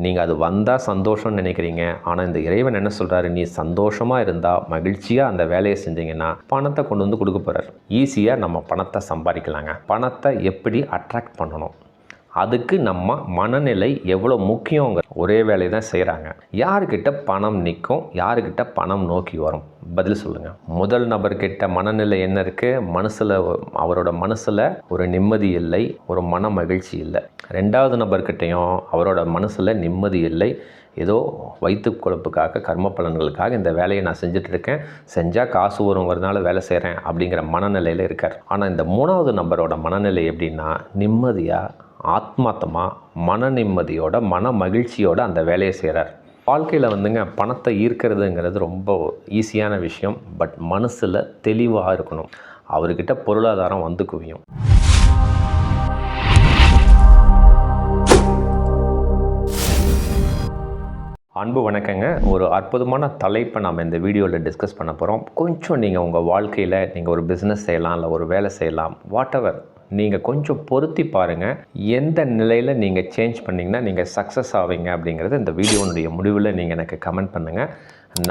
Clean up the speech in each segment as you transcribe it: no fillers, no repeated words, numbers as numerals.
நீங்கள் அது வந்தால் சந்தோஷம்னு நினைக்கிறீங்க. ஆனால் இந்த இறைவன் என்ன சொல்கிறாரு, நீ சந்தோஷமாக இருந்தால் மகிழ்ச்சியாக அந்த வேலையை செஞ்சீங்கன்னா பணத்தை கொண்டு வந்து கொடுக்க போகிறார். ஈஸியாக நம்ம பணத்தை சம்பாதிக்கலாங்க. பணத்தை எப்படி அட்ராக்ட் பண்ணணும், அதுக்கு நம்ம மனநிலை எவ்வளோ முக்கியங்க. ஒரே வேலையை தான் செய்கிறாங்க. யாருக்கிட்ட பணம் நிற்கும், யாருக்கிட்ட பணம் நோக்கி வரும், பதில் சொல்லுங்கள். முதல் நபர்கிட்ட மனநிலை என்ன இருக்குது, அவரோட மனசில் ஒரு நிம்மதி இல்லை, ஒரு மன மகிழ்ச்சி இல்லை. ரெண்டாவது நபர்கிட்டையும் அவரோட மனசில் நிம்மதி இல்லை, ஏதோ வயிற்று குழப்புக்காக கர்ம பலன்களுக்காக இந்த வேலையை நான் செஞ்சிட்ருக்கேன், செஞ்சால் காசு வருங்கிறதுனால வேலை செய்கிறேன் அப்படிங்கிற மனநிலையில் இருக்கார். ஆனால் இந்த மூணாவது நபரோட மனநிலை எப்படின்னா, நிம்மதியாக ஆத்மார்த்தமாக மன நிம்மதியோட மன மகிழ்ச்சியோட அந்த வேலையை செய்கிறார். வாழ்க்கையில் பணத்தை ஈர்க்கிறதுங்கிறது ரொம்ப ஈஸியான விஷயம். பட் மனசில் தெளிவாக இருக்கணும். அவர்கிட்ட பொருளாதாரம் வந்து குவியும். அன்பு வணக்கங்க. ஒரு அற்புதமான தலைப்பை நம்ம இந்த வீடியோவில் டிஸ்கஸ் பண்ண போகிறோம். கொஞ்சம் நீங்கள் உங்கள் வாழ்க்கையில் நீங்கள் ஒரு பிஸ்னஸ் செய்யலாம், இல்லை ஒரு வேலை செய்யலாம், வாட் எவர், நீங்கள் கொஞ்சம் பொருத்தி பாருங்கள். எந்த நிலையில் நீங்கள் சேஞ்ச் பண்ணிங்கன்னா நீங்கள் சக்ஸஸ் ஆவீங்க அப்படிங்கிறது இந்த வீடியோனுடைய முடிவில் நீங்கள் எனக்கு கமெண்ட் பண்ணுங்கள்.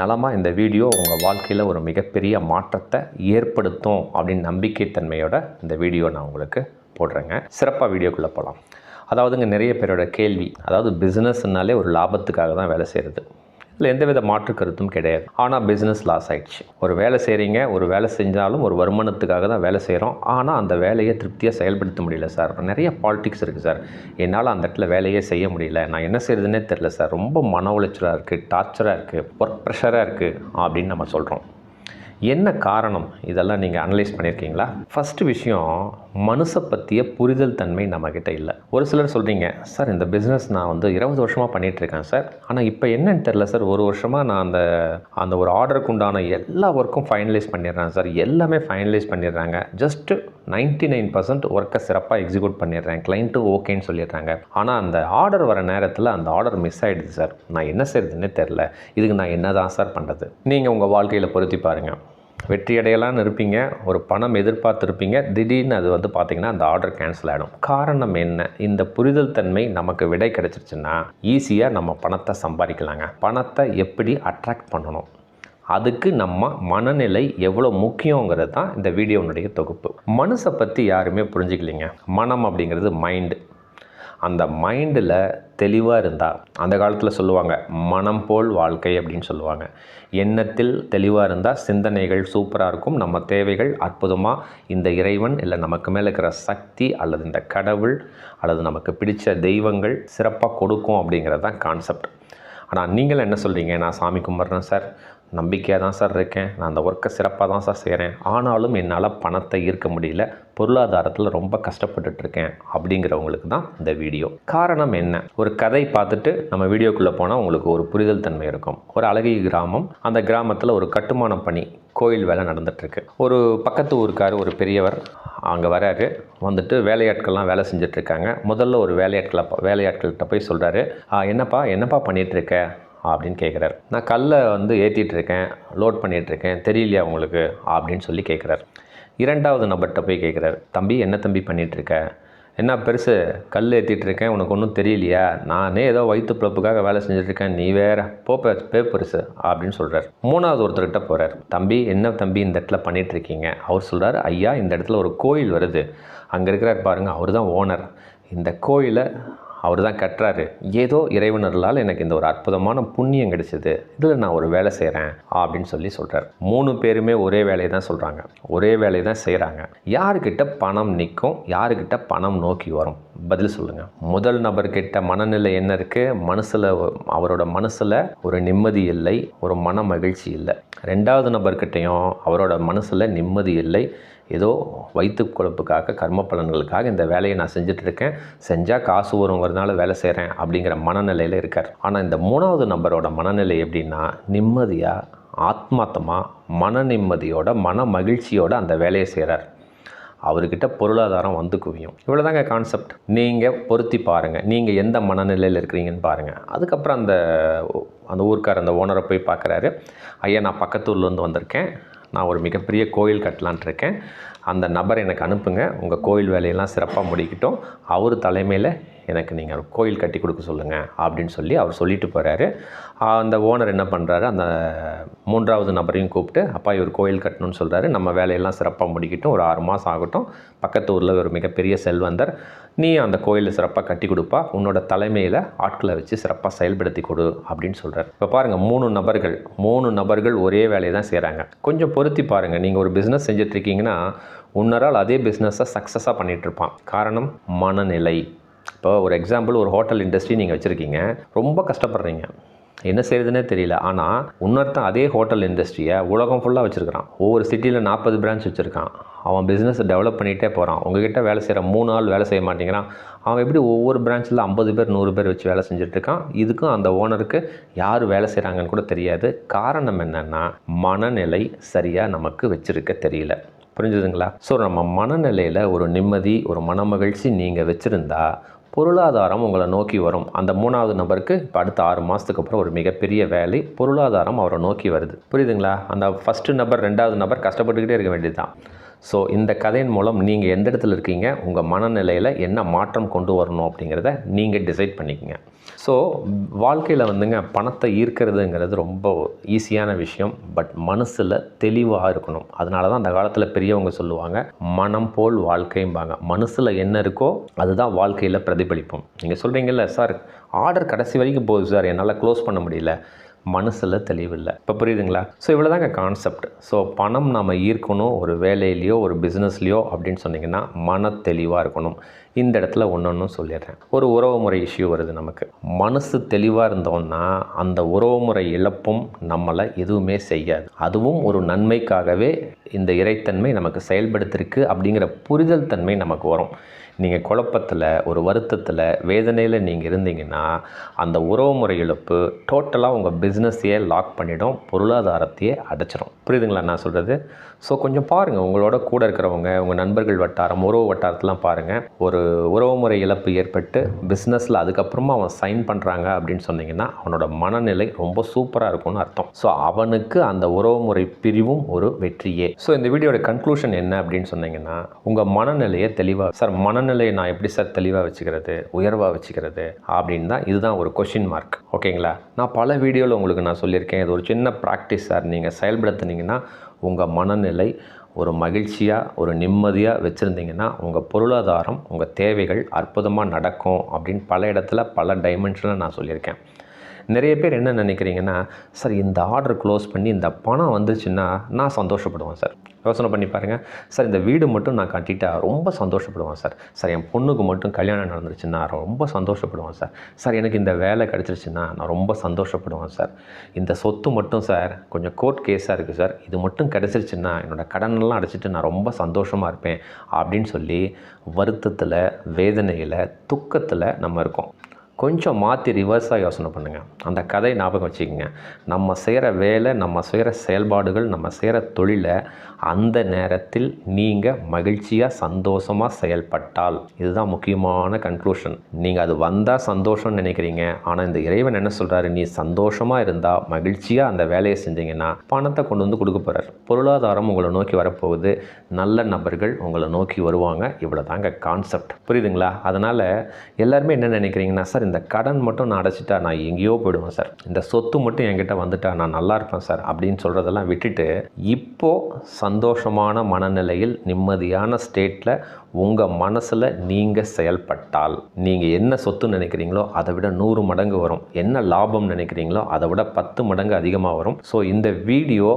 நலமாக இந்த வீடியோ உங்கள் வாழ்க்கையில் ஒரு மிகப்பெரிய மாற்றத்தை ஏற்படுத்தும் அப்படின்னு நம்பிக்கைத்தன்மையோட இந்த வீடியோ நான் உங்களுக்கு போடுறேங்க. சிறப்பாக வீடியோக்குள்ளே போகலாம். அதாவதுங்க, நிறைய பேரோட கேள்வி, அதாவது பிஸ்னஸ்னாலே ஒரு லாபத்துக்காக தான் வேலை செய்கிறது, இல்லை எந்தவித மாற்று கருத்தும் கிடையாது. ஆனால் பிஸ்னஸ் லாஸ் ஆகிடுச்சு. ஒரு வேலை செய்கிறீங்க, ஒரு வேலை செஞ்சாலும் ஒரு வருமானத்துக்காக தான் வேலை செய்கிறோம். ஆனால் அந்த வேலையை திருப்தியாக செயல்படுத்த முடியல சார், நிறைய பாலிடிக்ஸ் இருக்குது சார், என்னால் அந்த இடத்துல வேலையே செய்ய முடியல, நான் என்ன செய்கிறதுனே தெரில சார், ரொம்ப மன உளைச்சலாக இருக்குது, டார்ச்சராக இருக்குது, ஒர்க் ப்ரெஷராக இருக்குது அப்படின்னு நம்ம சொல்கிறோம். என்ன காரணம், இதெல்லாம் நீங்கள் அனலைஸ் பண்ணியிருக்கீங்களா? ஃபஸ்ட்டு விஷயம், மனுஷை பற்றிய புரிதல் தன்மை நம்மக்கிட்ட இல்லை. ஒரு சிலர் சொல்கிறீங்க, சார் இந்த பிஸ்னஸ் நான் 20 வருஷமாக பண்ணிகிட்ருக்கேன் சார், ஆனால் இப்போ என்னன்னு தெரில சார், ஒரு வருஷமாக நான் அந்த ஒரு ஆர்டருக்கு உண்டான எல்லா ஒர்க்கும் ஃபைனலைஸ் பண்ணிடுறேன் சார், எல்லாமே ஃபைனலைஸ் பண்ணிடுறாங்க, ஜஸ்ட்டு 99% ஒர்க்கை சிறப்பாக எக்ஸிக்யூட் பண்ணிடுறேன், கிளைண்ட்டும் ஓகேன்னு சொல்லிடுறாங்க, ஆனால் அந்த ஆர்டர் வர நேரத்தில் அந்த ஆர்டர் மிஸ் ஆகிடுது சார், நான் என்ன செய்கிறதுன்னே தெரில, இதுக்கு நான் என்ன தான் சார் பண்ணுறது? நீங்கள் உங்கள் வாழ்க்கையில் பொருத்தி பாருங்கள். வெற்றி அடையலான்னு இருப்பீங்க, ஒரு பணம் எதிர்பார்த்துருப்பீங்க, திடீர்னு அது பார்த்திங்கன்னா அந்த ஆர்டர் கேன்சல் ஆகிடும். காரணம் என்ன? இந்த புரிதல் தன்மை நமக்கு விடை கிடச்சிருச்சுன்னா ஈஸியாக நம்ம பணத்தை சம்பாதிக்கலாங்க. பணத்தை எப்படி அட்ராக்ட் பண்ணணும், அதுக்கு நம்ம மனநிலை எவ்வளோ முக்கியங்கிறது தான் இந்த வீடியோனுடைய தொகுப்பு. மனசை பற்றி யாருமே புரிஞ்சிக்கலைங்க. மனம் அப்படிங்கிறது மைண்டு. அந்த மைண்டில் தெளிவாக இருந்தால், அந்த காலத்தில் சொல்லுவாங்க மனம் போல் வாழ்க்கை அப்படின்னு சொல்லுவாங்க. எண்ணத்தில் தெளிவாக இருந்தால் சிந்தனைகள் சூப்பராக இருக்கும், நம்ம தேவைகள் அற்புதமாக இந்த இறைவன் இல்லை நமக்கு மேலே இருக்கிற சக்தி அல்லது இந்த கடவுள் அல்லது நமக்கு பிடிச்ச தெய்வங்கள் சிறப்பாக கொடுக்கும் அப்படிங்கிறது தான் கான்செப்ட். ஆனால் நீங்கள் என்ன சொல்கிறீங்க, நான் சாமி கும்பிட்றேன் சார், நம்பிக்கையாக தான் சார் இருக்கேன், நான் அந்த ஒர்க்கை சிறப்பாக தான் சார் செய்கிறேன், ஆனாலும் என்னால் பணத்தை ஈர்க்க முடியல, பொருளாதாரத்தில் ரொம்ப கஷ்டப்பட்டுட்ருக்கேன் அப்படிங்கிறவங்களுக்கு தான் இந்த வீடியோ. காரணம் என்ன? ஒரு கதை பார்த்துட்டு நம்ம வீடியோக்குள்ளே போனால் உங்களுக்கு ஒரு புரிதல் தன்மை இருக்கும். ஒரு அழகிய கிராமம், அந்த கிராமத்தில் ஒரு கட்டுமான பணி, கோயில் வேலை நடந்துகிட்ருக்கு. ஒரு பக்கத்து ஊருக்கார் ஒரு பெரியவர் அங்கே வராரு. வேலையாட்கள்லாம் வேலை செஞ்சிட்ருக்காங்க. முதல்ல ஒரு வேலையாட்கள்கிட்ட போய் சொல்கிறாரு, என்னப்பா பண்ணிகிட்ருக்க அப்படின்னு கேட்குறாரு. நான் கல்லை ஏற்றிட்டுருக்கேன், லோட் பண்ணிகிட்ருக்கேன், தெரியலையா உங்களுக்கு அப்படின்னு சொல்லி கேட்குறாரு. இரண்டாவது நபர்கிட்ட போய் கேட்குறாரு, தம்பி என்ன தம்பி பண்ணிகிட்ருக்க, என்ன பெருசு கல் ஏற்றிட்டுருக்கேன், உனக்கு ஒன்றும் தெரியலையா, நானே ஏதோ வயிற்று பிழப்புக்காக வேலை செஞ்சுட்ருக்கேன், நீ வேறு பே பெருசு அப்படின்னு சொல்கிறார். மூணாவது ஒருத்தர்கிட்ட போகிறார், தம்பி என்ன தம்பி இந்த இடத்துல பண்ணிகிட்ருக்கீங்க? அவர் சொல்கிறார், ஐயா இந்த இடத்துல ஒரு கோயில் வருது, அங்கே இருக்கிறார் பாருங்கள், அவர் தான் ஓனர், இந்த கோயிலை அவர் தான் கட்டுறாரு, ஏதோ இறைவனர்களால் எனக்கு இந்த ஒரு அற்புதமான புண்ணியம் கிடைச்சிது, இதில் நான் ஒரு வேலை செய்கிறேன் அப்படின்னு சொல்கிறார். 3 பேருமே ஒரே வேலையை தான் சொல்கிறாங்க, ஒரே வேலையை தான் செய்கிறாங்க. யாருக்கிட்ட பணம் நிற்கும், யாருக்கிட்ட பணம் நோக்கி வரும், பதில் சொல்லுங்கள். முதல் நபர்கிட்ட மனநிலை என்ன இருக்குது, அவரோட மனசில் ஒரு நிம்மதி இல்லை, ஒரு மன மகிழ்ச்சி இல்லை. ரெண்டாவது நபர்கிட்டையும் அவரோட மனசில் நிம்மதி இல்லை, ஏதோ வயிற்று குழப்புக்காக கர்ம பலன்களுக்காக இந்த வேலையை நான் செஞ்சிட்ருக்கேன், செஞ்சால் காசு வருங்கிறதுனால வேலை செய்கிறேன் அப்படிங்கிற மனநிலையில் இருக்கார். ஆனால் இந்த மூணாவது நபரோட மனநிலை எப்படின்னா, நிம்மதியாக ஆத்மார்த்தமாக மன நிம்மதியோட மன மகிழ்ச்சியோட அந்த வேலையை செய்கிறார். அவர்கிட்ட பொருளாதாரம் வந்து குவியும். இவ்வளோதாங்க கான்செப்ட். நீங்கள் பொருத்தி பாருங்கள், நீங்கள் எந்த மனநிலையில் இருக்கிறீங்கன்னு பாருங்கள். அதுக்கப்புறம் அந்த ஊருக்கார் அந்த ஓனரை போய் பார்க்குறாரு. ஐயா நான் பக்கத்தூர்லேருந்து வந்திருக்கேன், நான் ஒரு மிகப்பெரிய கோயில் கட்டலான்ட்டு இருக்கேன், அந்த நபர் எனக்கு அனுப்புங்க, உங்கள் கோயில் வேலையெல்லாம் சிறப்பாக முடிக்கட்டும், அவர் தலைமையில் எனக்கு நீங்கள் ஒரு கோயில் கட்டி கொடுக்க சொல்லுங்கள் அப்படின்னு சொல்லி அவர் சொல்லிட்டு போகிறாரு. அந்த ஓனர் என்ன பண்ணுறாரு, அந்த 3வது நபரையும் கூப்பிட்டு, அப்பா இவர் கோயில் கட்டணும்னு சொல்கிறாரு, நம்ம வேலையெல்லாம் சிறப்பாக முடிக்கட்டும், ஒரு 6 மாதம் ஆகட்டும், பக்கத்து ஊரில் ஒரு மிகப்பெரிய செல்வந்தர், நீ அந்த கோயிலை சிறப்பாக கட்டி கொடுப்பா, உன்னோட தலைமையில் ஆட்களை வச்சு சிறப்பாக செயல்படுத்தி கொடு அப்படின்னு சொல்கிறார். இப்போ பாருங்கள், 3 நபர்கள் ஒரே வேலையை தான் செய்கிறாங்க. கொஞ்சம் பொருத்தி பாருங்கள். நீங்கள் ஒரு பிஸ்னஸ் செஞ்சிட்ருக்கீங்கன்னா உன்னரால் அதே பிஸ்னஸை சக்ஸஸாக பண்ணிகிட்ருப்பான். காரணம் மனநிலை. இப்போ ஒரு எக்ஸாம்பிள், ஒரு ஹோட்டல் இண்டஸ்ட்ரி நீங்கள் வச்சுருக்கீங்க, ரொம்ப கஷ்டப்படுறீங்க, என்ன செய்கிறதுனே தெரியல. ஆனால் இன்னொருத்தன் அதே ஹோட்டல் இண்டஸ்ட்ரியை உலகம் ஃபுல்லாக வச்சுருக்கிறான். ஒவ்வொரு சிட்டியில் 40 பிரான்ச் வச்சுருக்கான். அவன் பிஸ்னஸை டெவலப் பண்ணிகிட்டே போகிறான். உங்ககிட்ட வேலை செய்கிற 3 ஆள் வேலை செய்ய மாட்டேங்கிறான். அவன் எப்படி ஒவ்வொரு பிரான்ச்சில் 50 பேர் 100 பேர் வச்சு வேலை செஞ்சுட்ருக்கான். இதுக்கும் அந்த ஓனருக்கு யார் வேலை செய்கிறாங்கன்னு கூட தெரியாது. காரணம் என்னென்னா, மனநிலை சரியாக நமக்கு வச்சுருக்க தெரியல. புரிஞ்சுதுங்களா? ஸோ நம்ம மனநிலையில் ஒரு நிம்மதி, ஒரு மனமகிழ்ச்சி நீங்கள் வச்சுருந்தா பொருளாதாரம் உங்களை நோக்கி வரும். அந்த 3வது நபருக்கு இப்போ அடுத்த 6 மாதத்துக்கு அப்புறம் ஒரு மிகப்பெரிய வேலை, பொருளாதாரம் அவரை நோக்கி வருது. புரியுதுங்களா? அந்த ஃபஸ்ட்டு நபர் 2வது நபர் கஷ்டப்பட்டுக்கிட்டே இருக்க வேண்டியது தான். ஸோ இந்த கதையின் மூலம் நீங்கள் எந்த இடத்துல இருக்கீங்க, உங்கள் மனநிலையில் என்ன மாற்றம் கொண்டு வரணும் அப்படிங்கிறத நீங்கள் டிசைட் பண்ணிக்கங்க. ஸோ வாழ்க்கையில் வந்துங்க, பணத்தை ஈர்க்கிறதுங்கிறது ரொம்ப ஈஸியான விஷயம். பட் மனசில் தெளிவாக இருக்கணும். அதனால தான் அந்த காலத்தில் பெரியவங்க சொல்லுவாங்க, மனம் போல் வாழ்க்கைம்பாங்க. மனசில் என்ன இருக்கோ அதுதான் வாழ்க்கையில் பிரதிபலிப்போம். நீங்கள் சொல்கிறீங்கல்ல, சார் ஆர்டர் கடைசி வரைக்கும் போகுது சார், என்னால் க்ளோஸ் பண்ண முடியல, மனசில் தெளிவில்லை. இப்போ புரியுதுங்களா? ஸோ இவ்வளோ தாங்க கான்செப்ட். ஸோ பணம் நம்ம ஈர்க்கணும் ஒரு வேலையிலையோ ஒரு பிஸ்னஸ்லையோ அப்படின்னு சொன்னிங்கன்னா மன தெளிவாக இருக்கணும். இந்த இடத்துல ஒன்று சொல்லிடுறேன். ஒரு உறவுமுறை இஷ்யூ வருது நமக்கு. மனசு தெளிவாக இருந்தோன்னா அந்த உறவுமுறை இழப்பும் நம்மளை எதுவுமே செய்யாது. அதுவும் ஒரு நன்மைக்காகவே இந்த இறைத்தன்மை நமக்கு செயல்படுத்திருக்கு அப்படிங்கிற புரிதல் தன்மை நமக்கு வரும். நீங்கள் குழப்பத்தில், ஒரு வருத்தத்தில், வேதனையில் நீங்கள் இருந்தீங்கன்னா அந்த உறவுமுறை இழப்பு டோட்டலாக உங்கள் பிஸ்னஸையே லாக் பண்ணிடும், பொருளாதாரத்தையே அடைச்சிடும். புரியுதுங்களா நான் சொல்கிறது? ஸோ கொஞ்சம் பாருங்கள், உங்களோட கூட இருக்கிறவங்க, உங்கள் நண்பர்கள் வட்டாரம், உறவு வட்டாரத்தெலாம் பாருங்கள். ஒரு உறவுமுறை இழப்பு ஏற்பட்டு பிஸ்னஸில் அதுக்கப்புறமா அவன் சைன் பண்ணுறாங்க அப்படின்னு சொன்னிங்கன்னா அவனோட மனநிலை ரொம்ப சூப்பராக இருக்கும்னு அர்த்தம். ஸோ அவனுக்கு அந்த உறவுமுறை பிரிவும் ஒரு வெற்றியே. ஸோ இந்த வீடியோட கன்க்ளூஷன் என்ன அப்படின்னு சொன்னீங்கன்னா, உங்கள் மனநிலையை தெளிவாக, சார் மனநிலையை நான் எப்படி சார் தெளிவாக வச்சுக்கிறது, உயர்வாக வச்சுக்கிறது அப்படின்னு தான், இதுதான் ஒரு கொஷின் மார்க். ஓகேங்களா? நான் பல வீடியோவில் உங்களுக்கு நான் சொல்லியிருக்கேன், இது ஒரு சின்ன ப்ராக்டிஸ் சார், நீங்கள் செயல்படுத்தினீங்கன்னா உங்கள் மனநிலை ஒரு மகிழ்ச்சியாக, ஒரு நிம்மதியாக வச்சுருந்தீங்கன்னா உங்கள் பொருளாதாரம், உங்கள் தேவைகள் அற்புதமாக நடக்கும் அப்படின்னு பல இடத்துல பல டைமென்ஷனில் நான் சொல்லியிருக்கேன். நிறைய பேர் என்ன நினைக்கிறீங்கன்னா, சார் இந்த ஆர்டர் க்ளோஸ் பண்ணி இந்த பணம் வந்துருச்சுன்னா நான் சந்தோஷப்படுவேன் சார். யோசனை பண்ணி பாருங்கள். சார் இந்த வீடு மட்டும் நான் கட்டிட்டா ரொம்ப சந்தோஷப்படுவேன் சார். சார் என் பொண்ணுக்கு மட்டும் கல்யாணம் நடந்துருச்சுன்னா ரொம்ப சந்தோஷப்படுவேன் சார். சார் எனக்கு இந்த வேலை கிடச்சிருச்சுன்னா நான் ரொம்ப சந்தோஷப்படுவேன் சார். இந்த சொத்து மட்டும் சார் கொஞ்சம் கோர்ட் கேஸாக இருக்குது சார், இது மட்டும் கிடச்சிருச்சுன்னா என்னோடய கடனெல்லாம் அடைச்சிட்டு நான் ரொம்ப சந்தோஷமாக இருப்பேன் அப்படின்னு சொல்லி வருத்தத்தில், வேதனையில், துக்கத்தில் நம்ம இருக்கோம். கொஞ்சம் மாற்றி ரிவர்ஸாக யோசனை பண்ணுங்கள். அந்த கதையை ஞாபகம் வச்சுக்கோங்க. நம்ம செய்கிற வேலை, நம்ம செய்கிற செயல்பாடுகள், நம்ம செய்கிற தொழிலை அந்த நேரத்தில் நீங்கள் மகிழ்ச்சியாக, சந்தோஷமாக செயல்பட்டால், இதுதான் முக்கியமான கன்க்ளூஷன். நீங்கள் அது வந்தால் சந்தோஷம்னு நினைக்கிறீங்க. ஆனால் இந்த இறைவன் என்ன சொல்கிறாரு, நீ சந்தோஷமாக இருந்தால், மகிழ்ச்சியாக அந்த வேலையை செஞ்சீங்கன்னா பணத்தை கொண்டு வந்து கொடுக்க போகிறார். பொருளாதாரம் உங்களை நோக்கி வரப்போகுது. நல்ல நபர்கள் உங்களை நோக்கி வருவாங்க. இவ்வளோ தாங்க கான்செப்ட். புரியுதுங்களா? அதனால் எல்லாருமே என்ன நினைக்கிறீங்கன்னா, சார் இந்த கடன் மட்டும் நான் அடைச்சிட்டா நான் எங்கேயோ போயிடுவேன் சார், இந்த சொத்து மட்டும் என்கிட்ட வந்துட்டா நான் நல்லா இருப்பேன் சார் அப்படின்னு சொல்கிறதெல்லாம் விட்டுட்டு, இப்போது சந்தோஷமான மனநிலையில், நிம்மதியான ஸ்டேட்டில் உங்கள் மனசில் நீங்கள் செயல்பட்டால், நீங்கள் என்ன சொத்து நினைக்கிறீங்களோ அதை விட 100 மடங்கு வரும். என்ன லாபம் நினைக்கிறீங்களோ அதை விட 10 மடங்கு அதிகமாக வரும். ஸோ இந்த வீடியோ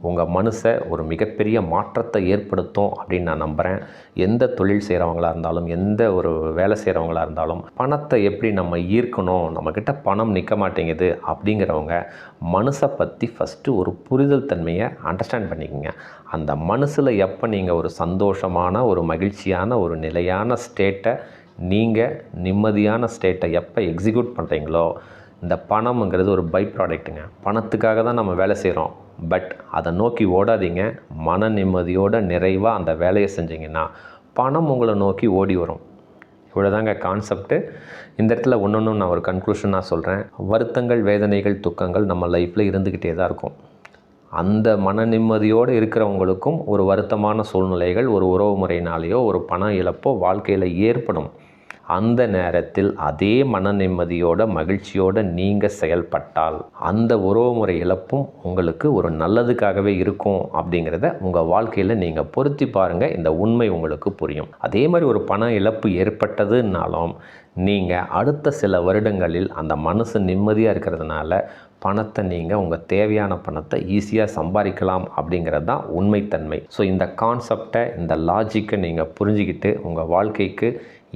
உங்கள் மனசை ஒரு மிகப்பெரிய மாற்றத்தை ஏற்படுத்தும் அப்படின்னு நான் நம்புகிறேன். எந்த தொழில் செய்கிறவங்களாக இருந்தாலும், எந்த ஒரு வேலை செய்கிறவங்களாக இருந்தாலும், பணத்தை எப்படி நம்ம ஈர்க்கணும், நம்மக்கிட்ட பணம் நிற்க மாட்டேங்குது அப்படிங்கிறவங்க மனசை பற்றி ஃபஸ்ட்டு ஒரு புரிதல் தன்மையை அண்டர்ஸ்டாண்ட் பண்ணிக்கோங்க. அந்த மனசில் எப்போ நீங்கள் ஒரு சந்தோஷமான, ஒரு மகிழ்ச்சியான, ஒரு நிலையான ஸ்டேட்டை, நீங்கள் நிம்மதியான ஸ்டேட்டை எப்போ எக்ஸிக்யூட் பண்ணுறீங்களோ, இந்த பணம்ங்கிறது ஒரு பை ப்ராடக்ட்டுங்க. பணத்துக்காக தான் நம்ம வேலை செய்கிறோம். பட் அதை நோக்கி ஓடாதீங்க. மன நிம்மதியோடு நிறைவாக அந்த வேலையை செஞ்சிங்கன்னா பணம் உங்களை நோக்கி ஓடி வரும். இவ்வளோதாங்க கான்செப்ட்டு. இந்த இடத்துல ஒன்று நான் ஒரு கன்க்ளூஷனாக சொல்கிறேன். வருத்தங்கள், வேதனைகள், துக்கங்கள் நம்ம லைஃப்பில் இருந்துக்கிட்டே தான் இருக்கும். அந்த மன நிம்மதியோடு இருக்கிறவங்களுக்கும் ஒரு வருத்தமான சூழ்நிலைகள், ஒரு உறவு முறையினாலேயோ ஒரு பண இழப்போ வாழ்க்கையில் ஏற்படும். அந்த நேரத்தில் அதே மன நிம்மதியோட மகிழ்ச்சியோடு நீங்கள் செயல்பட்டால் அந்த உறவுமுறை இழப்பும் உங்களுக்கு ஒரு நல்லதுக்காகவே இருக்கும் அப்படிங்கிறத உங்கள் வாழ்க்கையில் நீங்கள் பொருத்தி பாருங்கள். இந்த உண்மை உங்களுக்கு புரியும். அதே மாதிரி ஒரு பண இழப்பு ஏற்பட்டதுனாலும் நீங்கள் அடுத்த சில வருடங்களில் அந்த மனசு நிம்மதியாக இருக்கிறதுனால பணத்தை நீங்கள் உங்கள் தேவையான பணத்தை ஈஸியாக சம்பாதிக்கலாம் அப்படிங்கிறது தான் உண்மைத்தன்மை. ஸோ இந்த கான்செப்டை, இந்த லாஜிக்கை நீங்கள் புரிஞ்சுக்கிட்டு உங்கள் வாழ்க்கைக்கு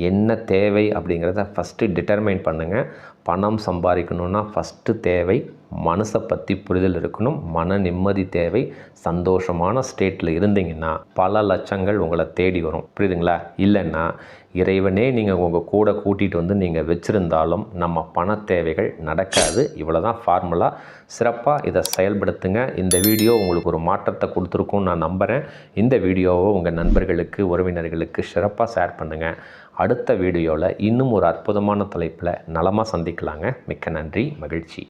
என்ன தேவை அப்படிங்கிறத ஃபஸ்ட்டு டிட்டர்மைன் பண்ணுங்கள். பணம் சம்பாதிக்கணுன்னா ஃபஸ்ட்டு தேவை மனசை பற்றி புரிதல் இருக்கணும், மன நிம்மதி தேவை. சந்தோஷமான ஸ்டேட்டில் இருந்தீங்கன்னா பல லட்சங்கள் உங்களை தேடி வரும். புரியுதுங்களா? இல்லைன்னா இறைவனே நீங்கள் உங்கள் கூட கூட்டிகிட்டு வந்து நீங்கள் வச்சுருந்தாலும் நம்ம பண தேவைகள் நடக்காது. இவ்வளோ தான் ஃபார்முலா. சிறப்பாக இதை செயல்படுத்துங்க. இந்த வீடியோ உங்களுக்கு ஒரு மாற்றத்தை கொடுத்துருக்குன்னு நான் நம்புகிறேன். இந்த வீடியோவை உங்கள் நண்பர்களுக்கு, உறவினர்களுக்கு சிறப்பாக ஷேர் பண்ணுங்கள். அடுத்த வீடியோவில் இன்னும் ஒரு அற்புதமான தலைப்பில் நலமாக சந்திக்கலாங்க. மிக்க நன்றி, மகிழ்ச்சி.